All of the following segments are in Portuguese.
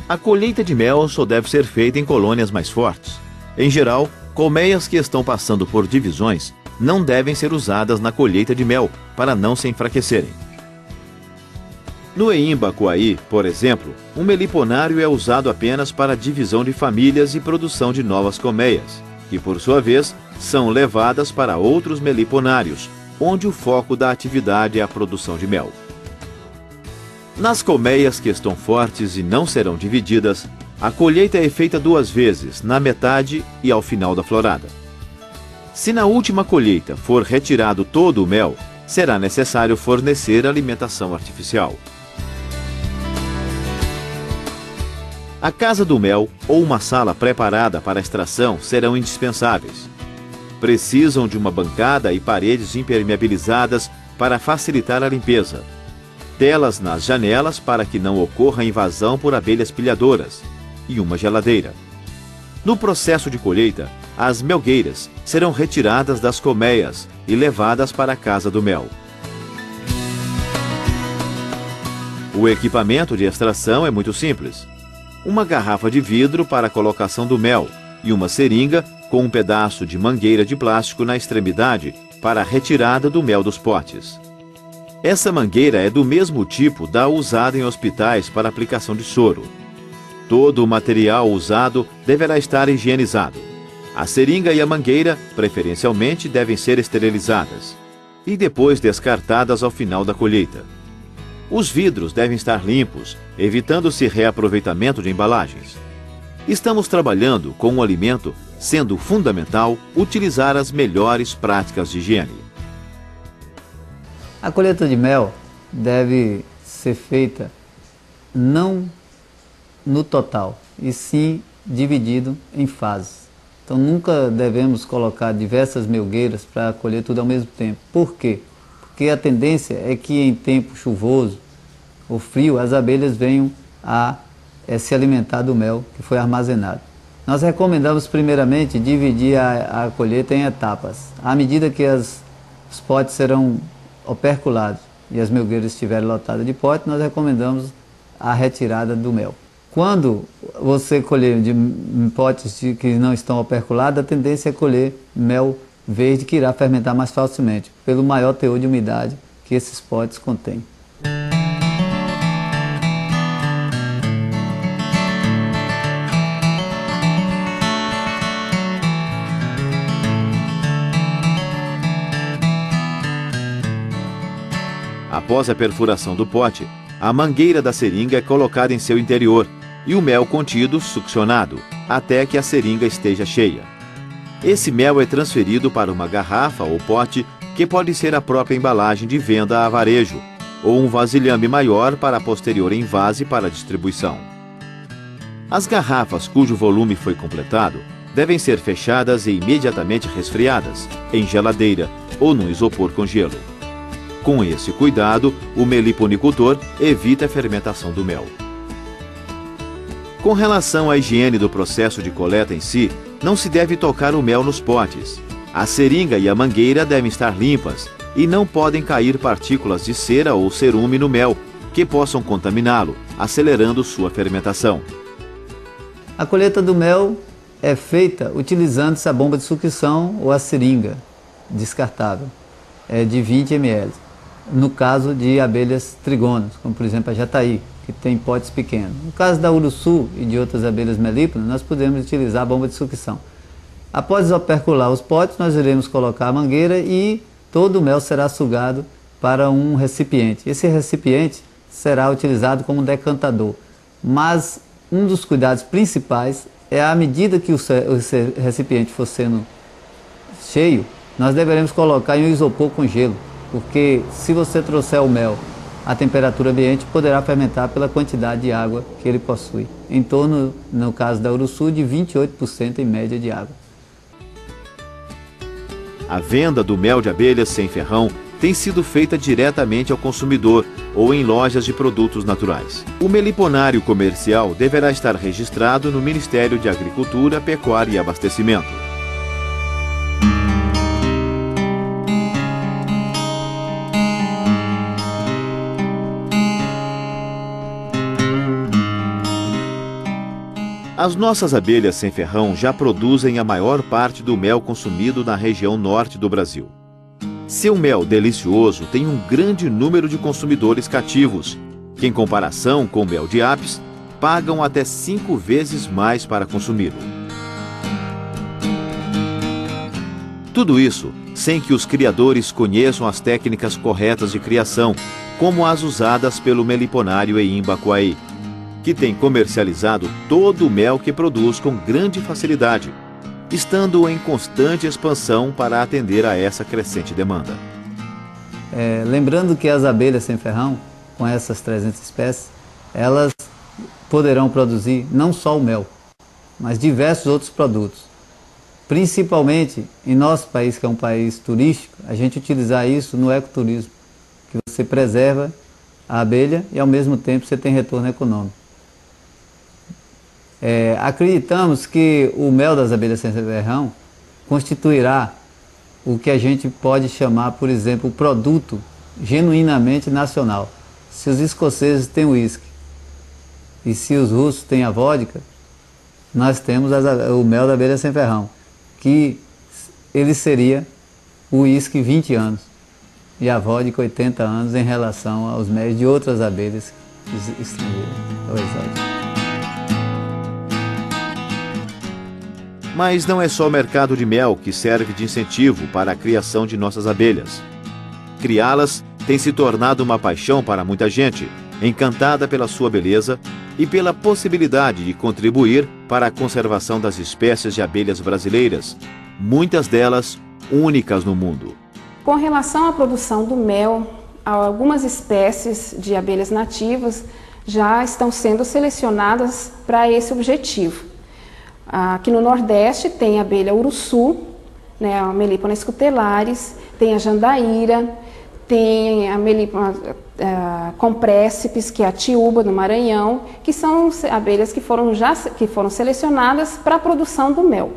A colheita de mel só deve ser feita em colônias mais fortes. Em geral, colmeias que estão passando por divisões não devem ser usadas na colheita de mel para não se enfraquecerem. No Eimba-Quaí, por exemplo, um meliponário é usado apenas para divisão de famílias e produção de novas colmeias, que por sua vez são levadas para outros meliponários, onde o foco da atividade é a produção de mel. Nas colmeias que estão fortes e não serão divididas, a colheita é feita 2 vezes, na metade e ao final da florada. Se na última colheita for retirado todo o mel, será necessário fornecer alimentação artificial. A casa do mel ou uma sala preparada para a extração serão indispensáveis. Precisam de uma bancada e paredes impermeabilizadas para facilitar a limpeza. Telas nas janelas para que não ocorra invasão por abelhas pilhadoras e uma geladeira. No processo de colheita, as melgueiras serão retiradas das colmeias e levadas para a casa do mel. O equipamento de extração é muito simples. Uma garrafa de vidro para a colocação do mel e uma seringa com um pedaço de mangueira de plástico na extremidade para a retirada do mel dos potes. Essa mangueira é do mesmo tipo da usada em hospitais para aplicação de soro. Todo o material usado deverá estar higienizado. A seringa e a mangueira, preferencialmente, devem ser esterilizadas e depois descartadas ao final da colheita. Os vidros devem estar limpos, evitando-se reaproveitamento de embalagens. Estamos trabalhando com o alimento, sendo fundamental utilizar as melhores práticas de higiene. A colheita de mel deve ser feita não no total, e sim dividido em fases. Então nunca devemos colocar diversas melgueiras para colher tudo ao mesmo tempo. Por quê? Porque a tendência é que em tempo chuvoso ou frio as abelhas venham a se alimentar do mel que foi armazenado. Nós recomendamos primeiramente dividir a colheita em etapas. À medida que os potes serão operculados e as melgueiras estiverem lotadas de pote, nós recomendamos a retirada do mel. Quando você colher de potes que não estão operculados, a tendência é colher mel verde que irá fermentar mais facilmente, pelo maior teor de umidade que esses potes contêm. Após a perfuração do pote, a mangueira da seringa é colocada em seu interior e o mel contido succionado, até que a seringa esteja cheia. Esse mel é transferido para uma garrafa ou pote, que pode ser a própria embalagem de venda a varejo, ou um vasilhame maior para posterior envase para distribuição. As garrafas cujo volume foi completado devem ser fechadas e imediatamente resfriadas, em geladeira ou num isopor com gelo. Com esse cuidado, o meliponicultor evita a fermentação do mel. Com relação à higiene do processo de coleta em si, não se deve tocar o mel nos potes. A seringa e a mangueira devem estar limpas e não podem cair partículas de cera ou cerume no mel, que possam contaminá-lo, acelerando sua fermentação. A colheita do mel é feita utilizando-se a bomba de sucção ou a seringa descartável, de 20 ml. No caso de abelhas trigonas, como por exemplo a jataí, que tem potes pequenos. No caso da uruçu e de outras abelhas melíponas, nós podemos utilizar a bomba de sucção. Após desopercular os potes, nós iremos colocar a mangueira e todo o mel será sugado para um recipiente. Esse recipiente será utilizado como decantador. Mas um dos cuidados principais é, à medida que o recipiente for sendo cheio, nós deveremos colocar em um isopor com gelo, porque se você trouxer o mel à temperatura ambiente, poderá fermentar pela quantidade de água que ele possui. Em torno, no caso da uruçu, de 28% em média de água. A venda do mel de abelhas sem ferrão tem sido feita diretamente ao consumidor ou em lojas de produtos naturais. O meliponário comercial deverá estar registrado no Ministério de Agricultura, Pecuária e Abastecimento. As nossas abelhas sem ferrão já produzem a maior parte do mel consumido na região norte do Brasil. Seu mel delicioso tem um grande número de consumidores cativos, que em comparação com o mel de apis, pagam até 5 vezes mais para consumi-lo. Tudo isso sem que os criadores conheçam as técnicas corretas de criação, como as usadas pelo meliponário Eimba Quaí, que tem comercializado todo o mel que produz com grande facilidade, estando em constante expansão para atender a essa crescente demanda. Lembrando que as abelhas sem ferrão, com essas 300 espécies, elas poderão produzir não só o mel, mas diversos outros produtos. Principalmente em nosso país, que é um país turístico, a gente utilizar isso no ecoturismo, que você preserva a abelha e ao mesmo tempo você tem retorno econômico. Acreditamos que o mel das abelhas sem ferrão constituirá o que a gente pode chamar, por exemplo, o produto genuinamente nacional. Se os escoceses têm o uísque e se os russos têm a vodka, nós temos o mel da abelha sem ferrão, que ele seria o uísque 20 anos e a vodka 80 anos em relação aos mel de outras abelhas estrangeiras ou exóticas. Mas não é só o mercado de mel que serve de incentivo para a criação de nossas abelhas. Criá-las tem se tornado uma paixão para muita gente, encantada pela sua beleza e pela possibilidade de contribuir para a conservação das espécies de abelhas brasileiras, muitas delas únicas no mundo. Com relação à produção do mel, algumas espécies de abelhas nativas já estão sendo selecionadas para esse objetivo. Aqui no Nordeste tem a abelha uruçu, né, a Melipona scutellariis, tem a jandaíra, tem a Melipona compressipes, que é a tiúba no Maranhão, que são abelhas que foram selecionadas para a produção do mel.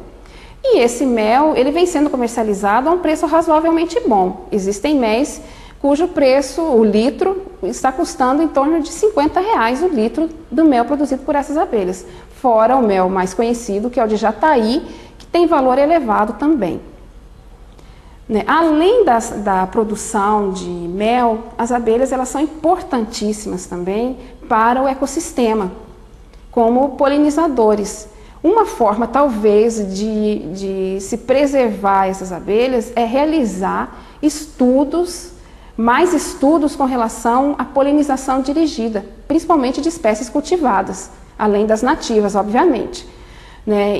E esse mel ele vem sendo comercializado a um preço razoavelmente bom. Existem méis cujo preço, o litro, está custando em torno de R$50 o litro do mel produzido por essas abelhas. Fora o mel mais conhecido, que é o de Jataí, que tem valor elevado também. Além da produção de mel, as abelhas elas são importantíssimas também para o ecossistema, como polinizadores. Uma forma, talvez, de se preservar essas abelhas é realizar mais estudos com relação à polinização dirigida, principalmente de espécies cultivadas, além das nativas, obviamente.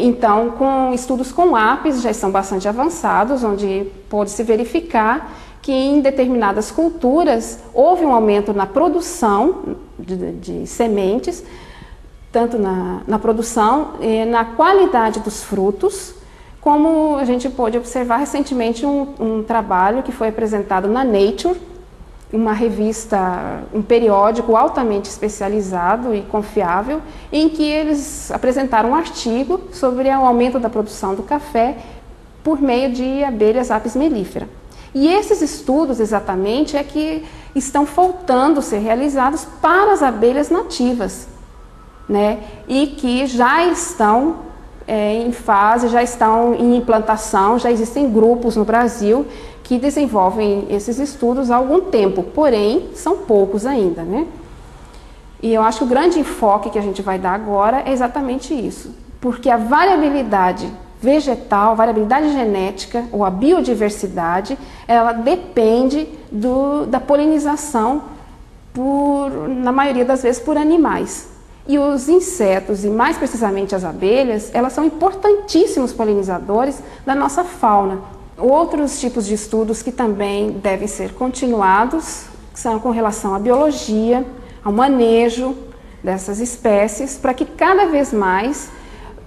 Então, com estudos com apis já estão bastante avançados, onde pode-se verificar que em determinadas culturas houve um aumento na produção de sementes, tanto na produção e na qualidade dos frutos, como a gente pôde observar recentemente um trabalho que foi apresentado na Nature, uma revista, um periódico altamente especializado e confiável, em que eles apresentaram um artigo sobre o aumento da produção do café por meio de abelhas apis mellifera. E esses estudos exatamente é que estão faltando ser realizados para as abelhas nativas, e que já estão em fase, já estão em implantação, já existem grupos no Brasil que desenvolvem esses estudos há algum tempo, porém são poucos ainda, E eu acho que o grande enfoque que a gente vai dar agora é exatamente isso, porque a variabilidade vegetal, a variabilidade genética ou a biodiversidade, ela depende da polinização, na maioria das vezes, por animais. E os insetos, e mais precisamente as abelhas, elas são importantíssimos polinizadores da nossa fauna. Outros tipos de estudos que também devem ser continuados são com relação à biologia, ao manejo dessas espécies, para que cada vez mais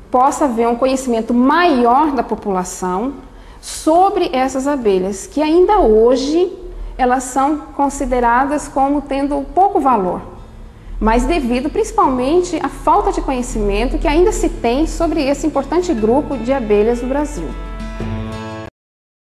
possa haver um conhecimento maior da população sobre essas abelhas, que ainda hoje elas são consideradas como tendo pouco valor, mas devido principalmente à falta de conhecimento que ainda se tem sobre esse importante grupo de abelhas no Brasil.